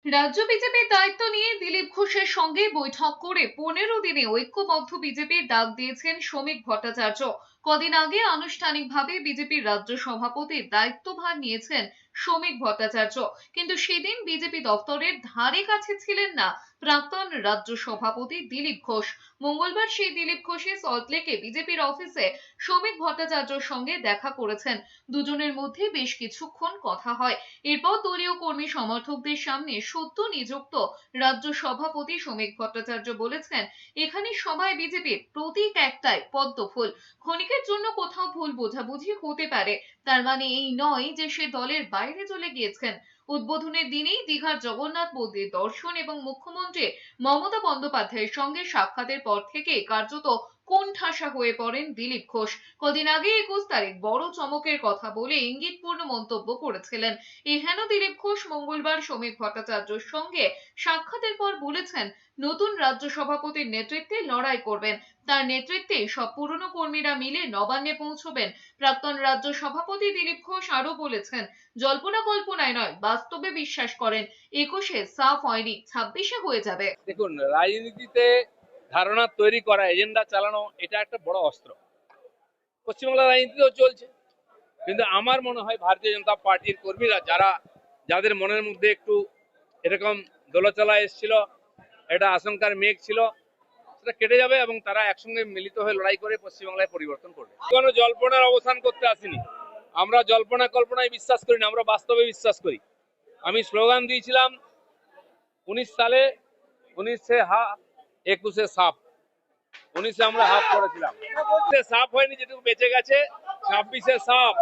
রাজ্য বিজেপির দায়িত্ব নিয়ে দিলীপ ঘোষের সঙ্গে বৈঠক করে 15 দিনে ঐক্যবদ্ধ বিজেপির ডাক দিয়েছেন শ্রমিক ভট্টাচার্য। কদিন আগে আনুষ্ঠানিকভাবে বিজেপির রাজ্য সভাপতির দায়িত্বভার নিয়েছেন শ্রমিক ভট্টাচার্য, কিন্তু সেদিন বিজেপি দফতরের ধারে কাছে ছিলেন না প্রাক্তন রাজ্য সভাপতি দিলীপ ঘোষ। মঙ্গলবার সেই দিলীপ ঘোষের সল্টলেকে বিজেপির অফিসে শ্রমিক ভট্টাচার্যর সঙ্গে দেখা করেছেন। দুজনের মধ্যে বেশ কিছুক্ষণ কথা হয়। এরপর দলীয় কর্মী সমর্থকদের সামনে সদ্য নিযুক্ত রাজ্য সভাপতি শ্রমিক ভট্টাচার্য বলেছেন, এখানে সবাই বিজেপির, প্রতীক একটাই, পদ্ম ফুল। ক্ষণিকের জন্য কোথাও ভুল বোঝাবুঝি হতে পারে, তার মানে এই নয় যে সে দলের বাইরে চলে গিয়েছেন। উদ্বোধনের দিনেই দীঘার জগন্নাথ মন্দির দর্শন এবং মুখ্যমন্ত্রী মমতা বন্দ্যোপাধ্যায়ের সঙ্গে সাক্ষাতের পর থেকে কার্যত কোণঠাসা হয়ে পড়েন দিলীপ ঘোষ। কদিন আগে 21 তারিখ বড় চমকের কথা বলে ইঙ্গিতপূর্ণ মন্তব্য করেছিলেন। হেন দিলীপ ঘোষ মঙ্গলবার শ্রমিক ভট্টাচার্যের সঙ্গে সাক্ষাতের পর বলেছেন, নতুন রাজ্য সভাপতির নেতৃত্বে লড়াই করবেন। তার নেতৃত্বে সব পুরনো কর্মীরা মিলে নবান্নে পৌঁছবেন। প্রাক্তন রাজ্য সভাপতি দিলীপ ঘোষ আরো বলেছেন, জল্পনা কল্পনায় নয়, বাস্তবে বিশ্বাস করেন 21-এ সাফ হয়নি, 26-এ হয়ে যাবে। দেখুন, রাজনীতিতে ধারণা তৈরি করা, এজেন্ডা চালানো, এটা একটা বড় অস্ত্র পশ্চিমবাংলার রাজনীতিতেও চলছে। কিন্তু আমার মনে হয় ভারতীয় জনতা পার্টির কর্মীরা যাদের মনের মধ্যে একটু এরকম দোলাচলা এসেছিল, একটা আশঙ্কার মেঘ ছিল, সেটা কেটে যাবে এবং তারা একসঙ্গে মিলিত হয়ে লড়াই করে পশ্চিমবাংলায় পরিবর্তন করবে। কোনো জল্পনার অবসান করতে আসিনি। আমরা জল্পনা কল্পনায় বিশ্বাস করি না, আমরা বাস্তবে বিশ্বাস করি। আমি স্লোগান দিয়েছিলাম 19 সালে, 19-এ হাফ, 21-এ সাফ। 19-এ আমরা হাফ করেছিলাম, সাফ হয়নি, যেটুকু বেঁচে গেছে 26-এ সাফ।